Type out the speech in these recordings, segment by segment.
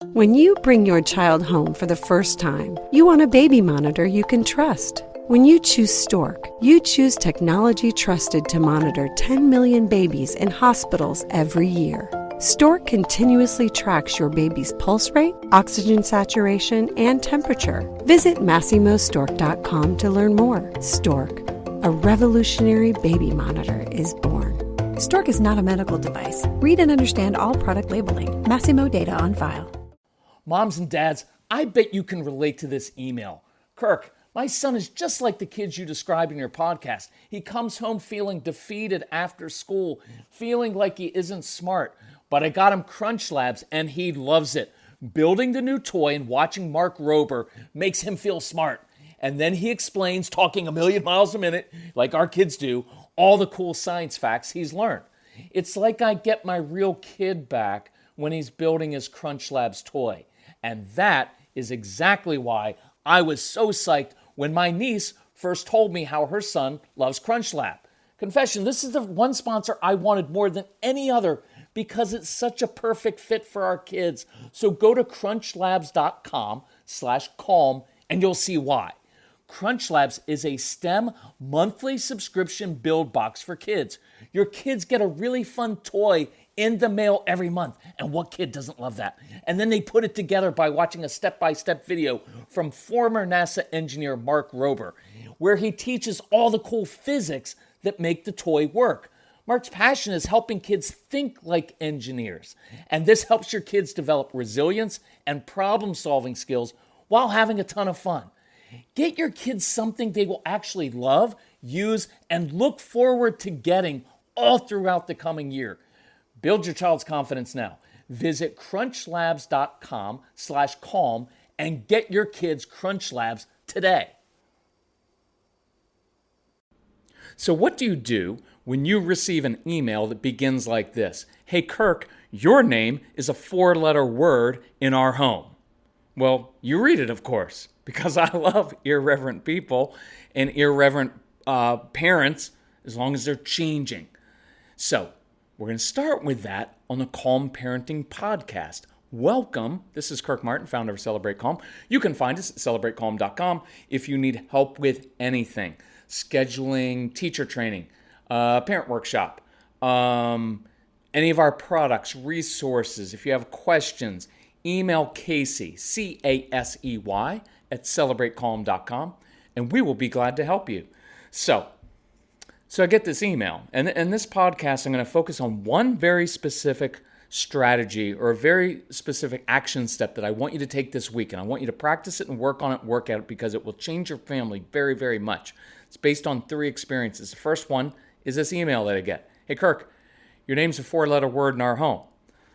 When you bring your child home for the first time, you want a baby monitor you can trust. When you choose Stork, you choose technology trusted to monitor 10 million babies in hospitals every year. Stork continuously tracks your baby's pulse rate, oxygen saturation, and temperature. Visit MassimoStork.com to learn more. Stork, a revolutionary baby monitor, is born. Stork is not a medical device. Read and understand all product labeling. Massimo data on file. Moms and dads, I bet you can relate to this email. Kirk, my son is just like the kids you described in your podcast. He comes home feeling defeated after school, feeling like he isn't smart. But I got him Crunch Labs and he loves it. Building the new toy and watching Mark Rober makes him feel smart. And then he explains, talking a million miles a minute, like our kids do, all the cool science facts he's learned. It's like I get my real kid back when he's building his Crunch Labs toy. And that is exactly why I was so psyched when my niece first told me how her son loves Crunch Lab. Confession, this is the one sponsor I wanted more than any other because it's such a perfect fit for our kids. So go to crunchlabs.com/calm and you'll see why. Crunch Labs is a STEM monthly subscription build box for kids. Your kids get a really fun toy in the mail every month. And what kid doesn't love that? And then they put it together by watching a step-by-step video from former NASA engineer Mark Rober, where he teaches all the cool physics that make the toy work. Mark's passion is helping kids think like engineers. And this helps your kids develop resilience and problem-solving skills while having a ton of fun. Get your kids something they will actually love, use, and look forward to getting all throughout the coming year. Build your child's confidence now. Visit crunchlabs.com/calm and get your kids Crunch Labs today. So what do you do when you receive an email that begins like this? Hey, Kirk, your name is a 4-letter word in our home. Well, you read it, of course, because I love irreverent people and irreverent parents as long as they're changing. So we're going to start with that on the Calm Parenting Podcast. Welcome. This is Kirk Martin, founder of Celebrate Calm. You can find us at celebratecalm.com if you need help with anything. Scheduling, teacher training, parent workshop, any of our products, resources. If you have questions, email Casey, Casey, at celebratecalm.com, and we will be glad to help you. So I get this email, and in this podcast, I'm going to focus on one very specific strategy or a very specific action step that I want you to take this week, and I want you to practice it and work on it, work at it, because it will change your family very, very much. It's based on 3 experiences. The first one is this email that I get. Hey, Kirk, your name's a 4-letter word in our home.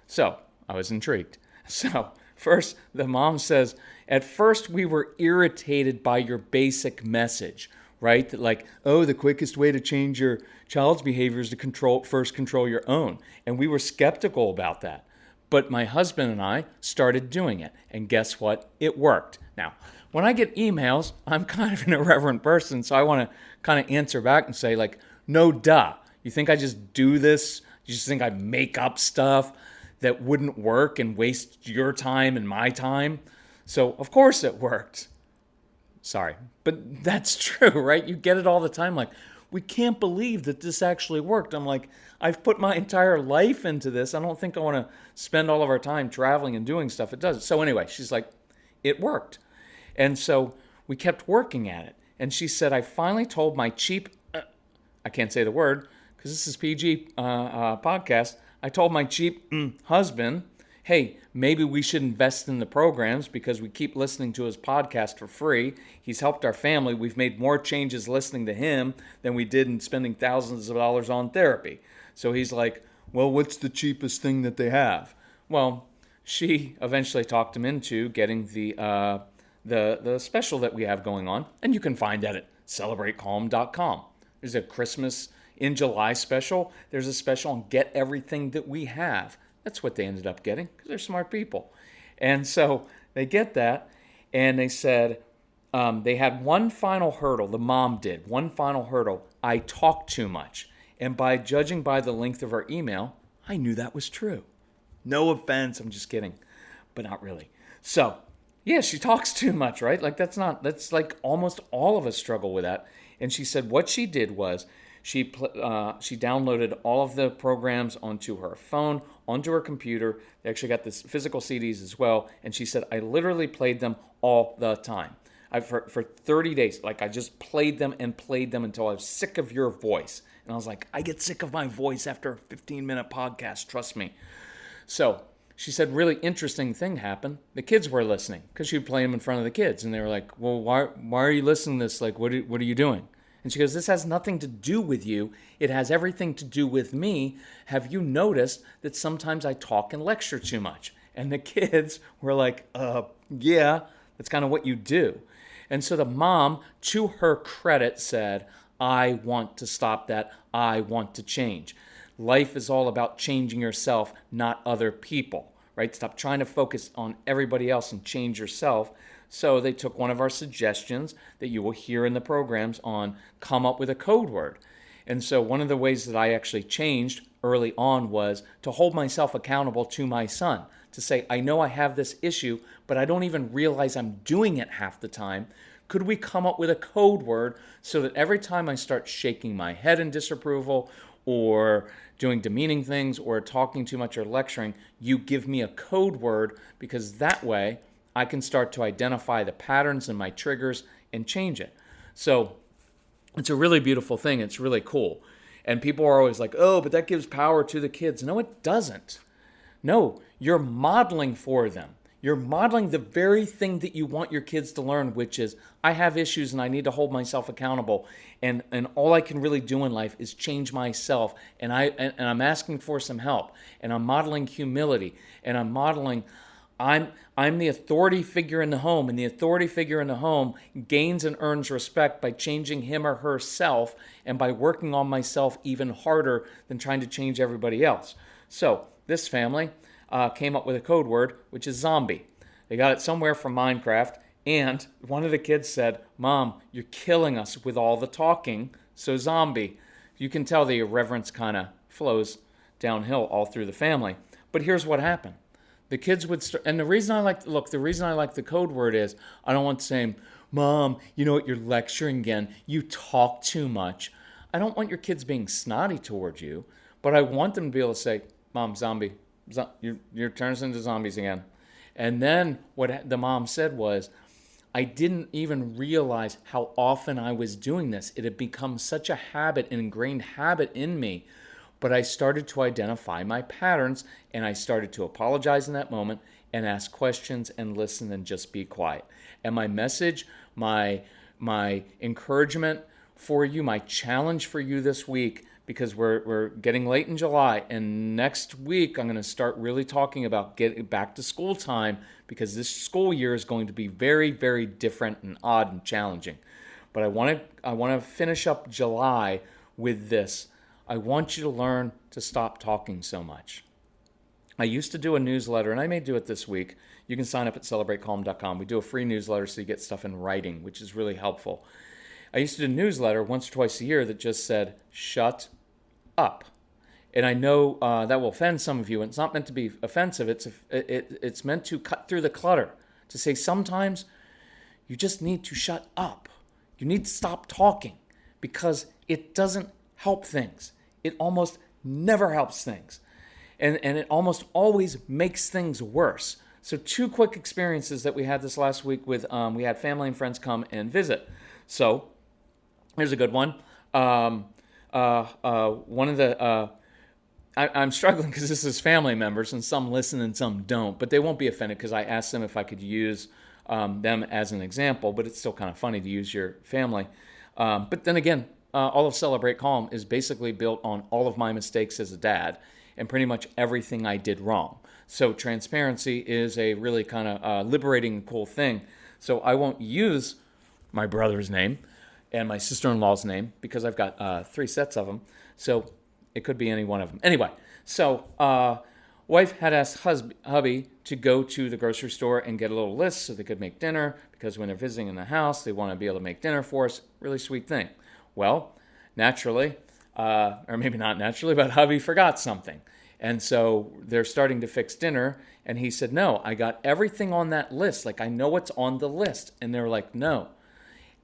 So I was intrigued. So first, the mom says, at first we were irritated by your basic message, right? That like, oh, the quickest way to change your child's behavior is to first control your own. And we were skeptical about that. But my husband and I started doing it. And guess what? It worked. Now, when I get emails, I'm kind of an irreverent person, so I want to kind of answer back and say like, no duh. You think I just do this? You just think I make up stuff that wouldn't work and waste your time and my time? So of course it worked. Sorry, but that's true, right? You get it all the time. Like, we can't believe that this actually worked. I'm like, I've put my entire life into this. I don't think I want to spend all of our time traveling and doing stuff. It does. So anyway, she's like, it worked. And so we kept working at it. And she said, I finally told my cheap, I can't say the word because this is PG podcast. I told my cheap husband, hey, maybe we should invest in the programs because we keep listening to his podcast for free. He's helped our family. We've made more changes listening to him than we did in spending thousands of dollars on therapy. So he's like, well, what's the cheapest thing that they have? Well, she eventually talked him into getting the special that we have going on, and you can find that at celebratecalm.com. There's a Christmas in July special. There's a special on get everything that we have. That's what they ended up getting because they're smart people. And so they get that, and they said they had one final hurdle. The mom did one final hurdle. I talk too much. And by judging by the length of our email, I knew that was true. No offense, I'm just kidding. but not really. So, yeah, she talks too much, right? Like that's like almost all of us struggle with that. And she said what she did was she downloaded all of the programs onto her phone, onto her computer. They actually got this physical CDs as well. And she said, I literally played them all the time. For 30 days, like I just played them until I was sick of your voice. And I was like, I get sick of my voice after a 15-minute podcast, trust me. So she said, really interesting thing happened. The kids were listening because she would play them in front of the kids. And they were like, well, why are you listening to this? Like, what are you doing? And she goes, this has nothing to do with you. It has everything to do with me. Have you noticed that sometimes I talk and lecture too much? And the kids were like, yeah, that's kind of what you do. And so the mom, to her credit, said, I want to stop that. I want to change. Life is all about changing yourself, not other people, right? Stop trying to focus on everybody else and change yourself. So they took one of our suggestions that you will hear in the programs on come up with a code word. And so one of the ways that I actually changed early on was to hold myself accountable to my son, to say, I know I have this issue, but I don't even realize I'm doing it half the time. Could we come up with a code word so that every time I start shaking my head in disapproval or doing demeaning things or talking too much or lecturing, you give me a code word, because that way I can start to identify the patterns and my triggers and change it. So it's a really beautiful thing. It's really cool. And people are always like, oh, but that gives power to the kids. No, it doesn't. No, you're modeling for them. You're modeling the very thing that you want your kids to learn, which is, I have issues and I need to hold myself accountable. And all I can really do in life is change myself. And I'm asking for some help. And I'm modeling humility. And I'm modeling, I'm the authority figure in the home. And the authority figure in the home gains and earns respect by changing him or herself and by working on myself even harder than trying to change everybody else. So this family came up with a code word, which is zombie. They got it somewhere from Minecraft, and one of the kids said, Mom, you're killing us with all the talking, so zombie. You can tell the irreverence kind of flows downhill all through the family. But here's what happened. The kids would start, and the reason I like the code word is, I don't want to say, Mom, you know what, you're lecturing again. You talk too much. I don't want your kids being snotty towards you, but I want them to be able to say, Mom, zombie. You're turning us into zombies again. And then what the mom said was, I didn't even realize how often I was doing this. It had become such a habit, an ingrained habit in me. But I started to identify my patterns, and I started to apologize in that moment and ask questions and listen and just be quiet. And my message, my encouragement for you, my challenge for you this week, because we're getting late in July, and next week I'm going to start really talking about getting back to school time, because this school year is going to be very, very different and odd and challenging. But I want to finish up July with this. I want you to learn to stop talking so much. I used to do a newsletter, and I may do it this week. You can sign up at celebratecalm.com. We do a free newsletter so you get stuff in writing, which is really helpful. I used to do a newsletter once or twice a year that just said, shut up. And I know that will offend some of you, and it's not meant to be offensive. It's meant to cut through the clutter, to say sometimes you just need to shut up. You need to stop talking, because it doesn't help things. It almost never helps things. And it almost always makes things worse. So 2 quick experiences that we had this last week with, we had family and friends come and visit. So here's a good one. One of the, I'm struggling because this is family members, and some listen and some don't, but they won't be offended because I asked them if I could use them as an example, but it's still kind of funny to use your family. But then again, all of Celebrate Calm is basically built on all of my mistakes as a dad and pretty much everything I did wrong. So transparency is a really kind of liberating and cool thing. So I won't use my brother's name and my sister-in-law's name because I've got 3 sets of them. So it could be any one of them. Anyway, so wife had asked hubby to go to the grocery store and get a little list so they could make dinner, because when they're visiting in the house, they want to be able to make dinner for us. Really sweet thing. Well, naturally, or maybe not naturally, but hubby forgot something. And so they're starting to fix dinner, And he said, no, I got everything on that list. Like, I know what's on the list. And they're like, no.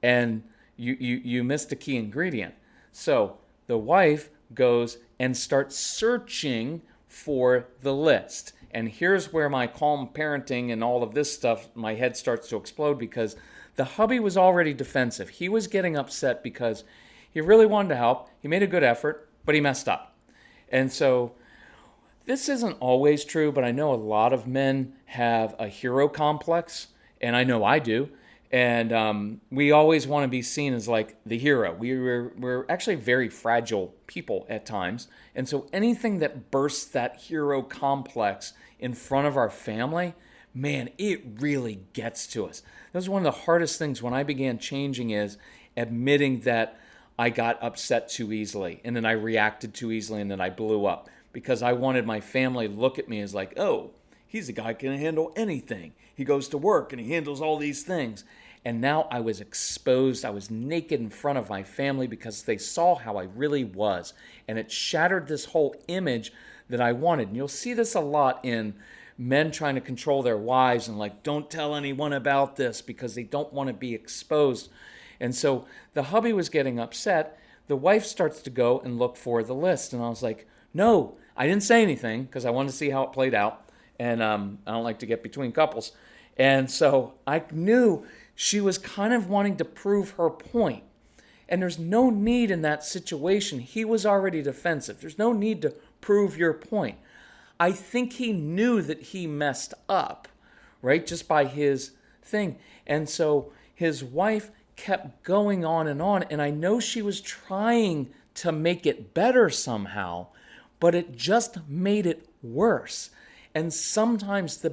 And you missed a key ingredient. So the wife goes and starts searching for the list. And here's where my calm parenting and all of this stuff, my head starts to explode, because the hubby was already defensive. He was getting upset because he really wanted to help. He made a good effort, but he messed up. And so this isn't always true, but I know a lot of men have a hero complex, and I know I do. And we always want to be seen as like the hero. We're actually very fragile people at times. And so anything that bursts that hero complex in front of our family, man, it really gets to us. That was one of the hardest things when I began changing, is admitting that I got upset too easily, and then I reacted too easily, and then I blew up, because I wanted my family to look at me as like, oh, he's a guy who can handle anything. He goes to work and he handles all these things. And now I was exposed. I was naked in front of my family because they saw how I really was. And it shattered this whole image that I wanted. And you'll see this a lot in men trying to control their wives and like, don't tell anyone about this, because they don't want to be exposed. And so the hubby was getting upset. The wife starts to go and look for the list. And I was like, no, I didn't say anything because I wanted to see how it played out. And I don't like to get between couples. And so I knew she was kind of wanting to prove her point. And there's no need in that situation. He was already defensive. There's no need to prove your point. I think he knew that he messed up, right? Just by his thing. And so his wife kept going on. And I know she was trying to make it better somehow, but it just made it worse. And sometimes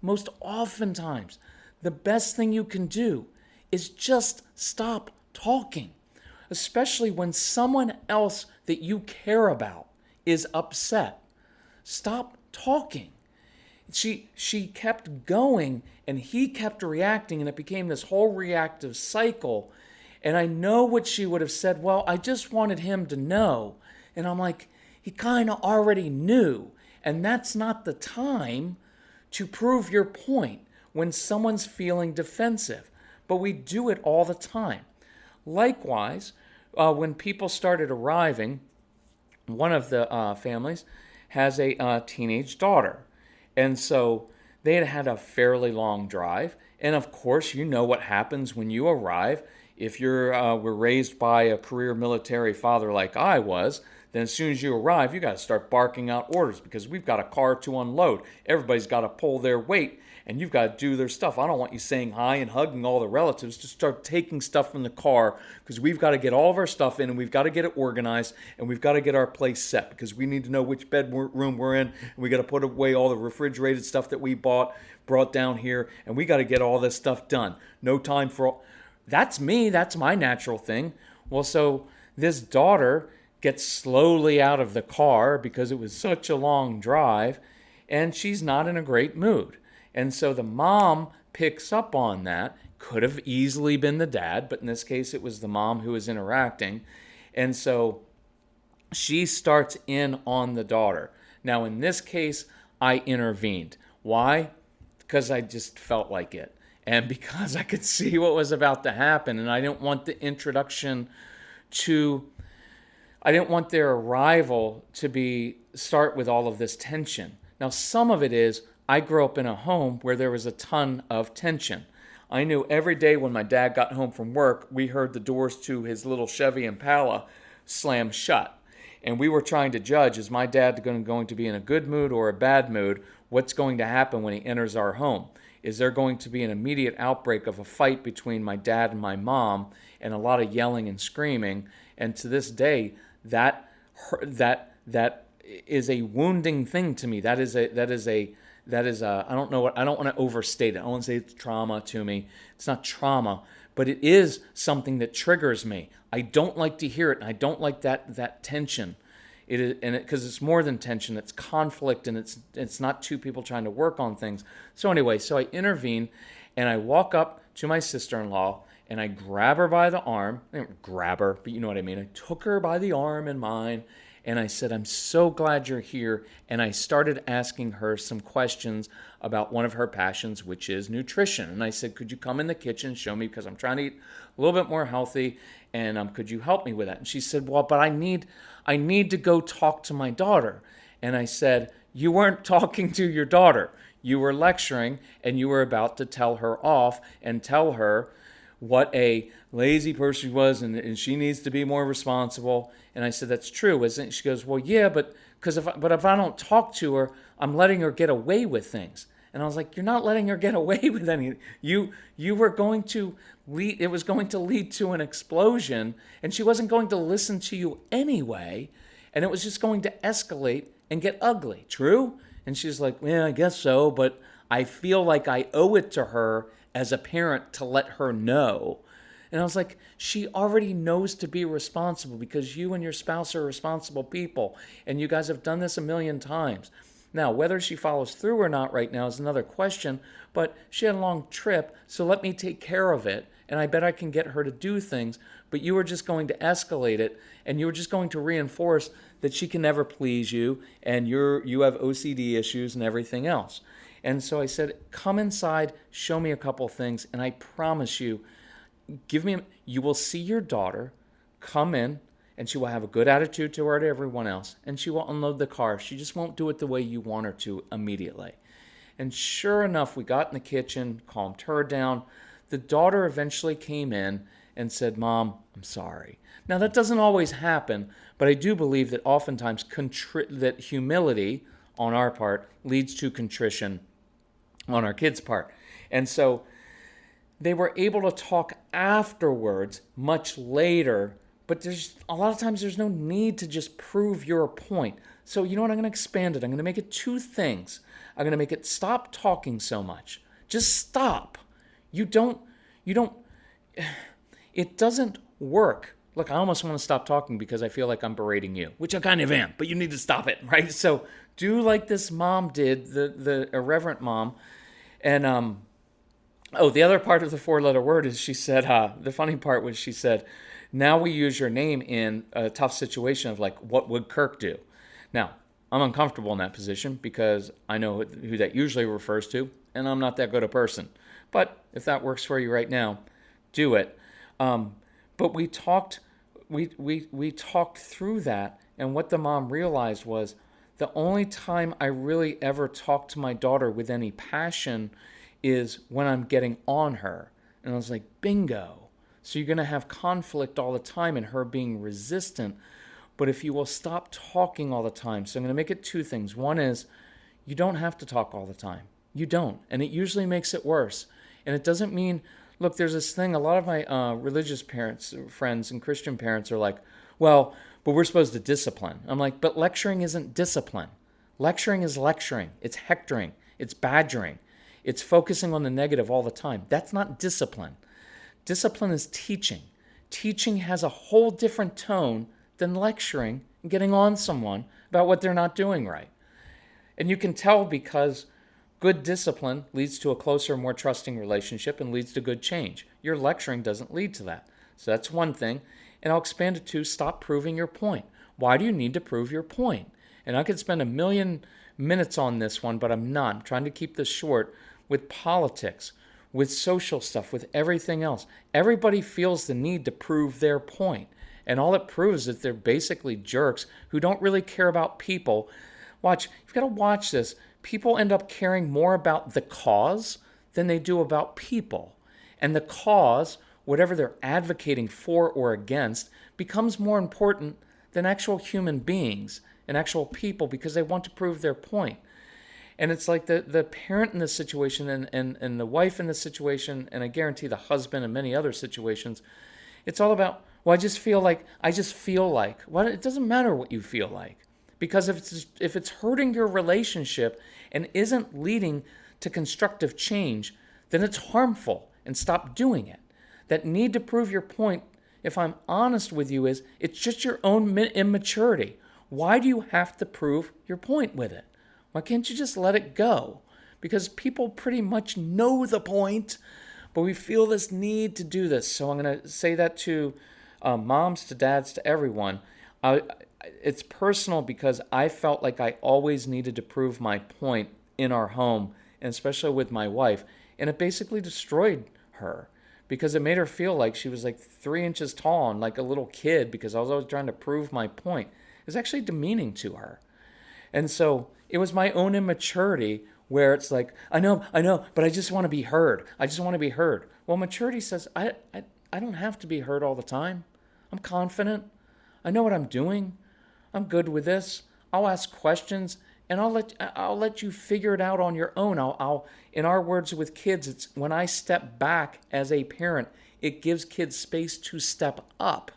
most oftentimes, the best thing you can do is just stop talking, especially when someone else that you care about is upset. Stop talking. She kept going, and he kept reacting, and it became this whole reactive cycle. And I know what she would have said, well, I just wanted him to know. And I'm like, he kind of already knew. And that's not the time to prove your point when someone's feeling defensive. But we do it all the time. Likewise, when people started arriving, one of the families has a teenage daughter. And so they had had a fairly long drive. And of course, you know what happens when you arrive. If were raised by a career military father like I was, then as soon as you arrive, you got to start barking out orders, because we've got a car to unload. Everybody's got to pull their weight, and you've got to do their stuff. I don't want you saying hi and hugging all the relatives. Just start taking stuff from the car, because we've got to get all of our stuff in, and we've got to get it organized, and we've got to get our place set, because we need to know which bedroom we're in, and we got to put away all the refrigerated stuff that we brought down here, and we got to get all this stuff done. No time for That's me. That's my natural thing. Well, so this daughter gets slowly out of the car because it was such a long drive, and she's not in a great mood. And so the mom picks up on that. Could have easily been the dad, but in this case it was the mom who was interacting. And so she starts in on the daughter. Now in this case, I intervened. Why? Because I just felt like it. And because I could see what was about to happen, and I didn't want their arrival to start with all of this tension. Now, some of it is I grew up in a home where there was a ton of tension. I knew every day when my dad got home from work, we heard the doors to his little Chevy Impala slam shut. And we were trying to judge, is my dad going to be in a good mood or a bad mood? What's going to happen when he enters our home? Is there going to be an immediate outbreak of a fight between my dad and my mom, and a lot of yelling and screaming? And to this day, that is a wounding thing to me. That is a I don't want to overstate it. I don't want to say it's trauma to me. It's not trauma, but it is something that triggers me. I don't like to hear it, and I don't like that tension. It is, and because it's more than tension, it's conflict, and it's not two people trying to work on things. So anyway, I intervene, and I walk up to my sister-in-law, and I grab her by the arm. I didn't grab her, but you know what I mean. I took her by the arm in mine, And I said, I'm so glad you're here. And I started asking her some questions about one of her passions, which is nutrition. And I said, could you come in the kitchen and show me, because I'm trying to eat a little bit more healthy, and could you help me with that? And she said, well, but I need to go talk to my daughter. And I said, you weren't talking to your daughter. You were lecturing, and you were about to tell her off and tell her what a lazy person she was, and she needs to be more responsible. And I said, that's true, isn't it? She goes, well, yeah, but if I don't talk to her, I'm letting her get away with things. And I was like, you're not letting her get away with anything. You were going to lead, it was going to lead to an explosion, and she wasn't going to listen to you anyway, and it was just going to escalate and get ugly. True? And she's like, yeah, I guess so, but I feel like I owe it to her as a parent to let her know. And I was like, she already knows to be responsible, because you and your spouse are responsible people, and you guys have done this a million times. Now, whether she follows through or not right now is another question, but she had a long trip, so let me take care of it, and I bet I can get her to do things, but you were just going to escalate it, and you were just going to reinforce that she can never please you, and you have OCD issues and everything else. And so I said, come inside, show me a couple things, and I promise you, you will see your daughter come in, and she will have a good attitude to her, to everyone else, and she will unload the car. She just won't do it the way you want her to immediately. And sure enough, we got in the kitchen, calmed her down. The daughter eventually came in and said, Mom, I'm sorry. Now, that doesn't always happen, but I do believe that oftentimes that humility on our part leads to contrition on our kids' part. And so they were able to talk afterwards, much later, but there's a lot of times there's no need to just prove your point. So you know what? I'm going to expand it. I'm going to make it two things. I'm going to make it stop talking so much. Just stop. It doesn't work. Look, I almost want to stop talking because I feel like I'm berating you, which I kind of am, but you need to stop it, right? So do like this mom did, the irreverent mom. And, the other part of the four-letter word is she said, the funny part was she said, now we use your name in a tough situation of like, what would Kirk do? Now, I'm uncomfortable in that position because I know who that usually refers to, and I'm not that good a person. But if that works for you right now, do it. But we talked through that, and what the mom realized was the only time I really ever talk to my daughter with any passion is when I'm getting on her. And I was like, bingo. So you're going to have conflict all the time and her being resistant. But if you will stop talking all the time, so I'm going to make it two things. One is you don't have to talk all the time. You don't. And it usually makes it worse. And it doesn't mean, look, there's this thing, a lot of my religious parents, friends, and Christian parents are like, well, but we're supposed to discipline. I'm like, but lecturing isn't discipline. Lecturing is lecturing. It's hectoring. It's badgering. It's focusing on the negative all the time. That's not discipline. Discipline is teaching. Teaching has a whole different tone than lecturing and getting on someone about what they're not doing right. And you can tell because good discipline leads to a closer, more trusting relationship and leads to good change. Your lecturing doesn't lead to that. So that's one thing. And I'll expand it to stop proving your point. Why do you need to prove your point? And I could spend 1,000,000 minutes on this one, but I'm not. I'm trying to keep this short. With politics, with social stuff, with everything else. Everybody feels the need to prove their point. And all it proves is they're basically jerks who don't really care about people. You've got to watch this. People end up caring more about the cause than they do about people. And the cause, whatever they're advocating for or against, becomes more important than actual human beings and actual people because they want to prove their point. And it's like the parent in this situation and the wife in this situation, and I guarantee the husband and many other situations, it's all about, well, I just feel like. Well, it doesn't matter what you feel like. Because if it's hurting your relationship and isn't leading to constructive change, then it's harmful, and stop doing it. That need to prove your point, if I'm honest with you, is it's just your own immaturity. Why do you have to prove your point with it? Why can't you just let it go? Because people pretty much know the point, but we feel this need to do this. So I'm going to say that to moms, to dads, to everyone. I, it's personal because I felt like I always needed to prove my point in our home, and especially with my wife. And it basically destroyed her because it made her feel like she was like 3 inches tall and like a little kid because I was always trying to prove my point. It was actually demeaning to her. And so it was my own immaturity where it's like, I know, but I just want to be heard. I just want to be heard. Well, maturity says, I don't have to be heard all the time. I'm confident. I know what I'm doing. I'm good with this. I'll ask questions and I'll let you figure it out on your own. I'll in our words with kids, it's when I step back as a parent, it gives kids space to step up,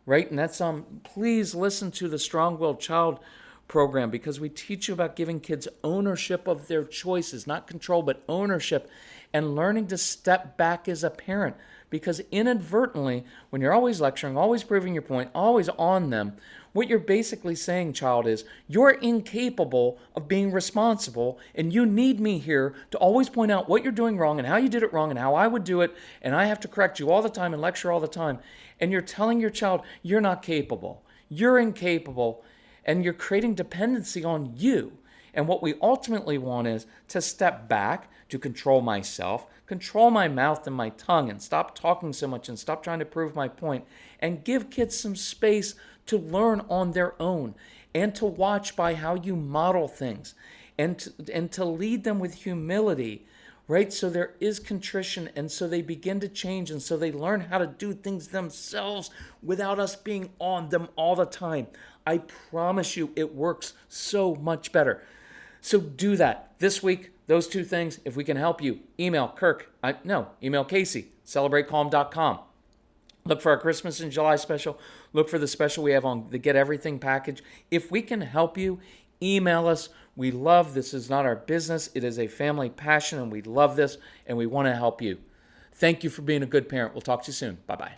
right? And that's please listen to the Strong-Willed Child program because we teach you about giving kids ownership of their choices, not control, but ownership, and learning to step back as a parent. Because inadvertently, when you're always lecturing, always proving your point, always on them, what you're basically saying, child, is you're incapable of being responsible and you need me here to always point out what you're doing wrong and how you did it wrong and how I would do it, and I have to correct you all the time and lecture all the time. And you're telling your child, you're not capable, you're incapable, and you're creating dependency on you. And what we ultimately want is to step back, to control myself, control my mouth and my tongue, and stop talking so much and stop trying to prove my point, and give kids some space to learn on their own and to watch by how you model things and to lead them with humility, right? So there is contrition, and so they begin to change, and so they learn how to do things themselves without us being on them all the time. I promise you it works so much better. So do that. This week, those two things, if we can help you, email Casey, celebratecalm.com. Look for our Christmas in July special. Look for the special we have on the Get Everything package. If we can help you, email us. We love this. Is not our business. It is a family passion, and we love this, and we want to help you. Thank you for being a good parent. We'll talk to you soon. Bye-bye.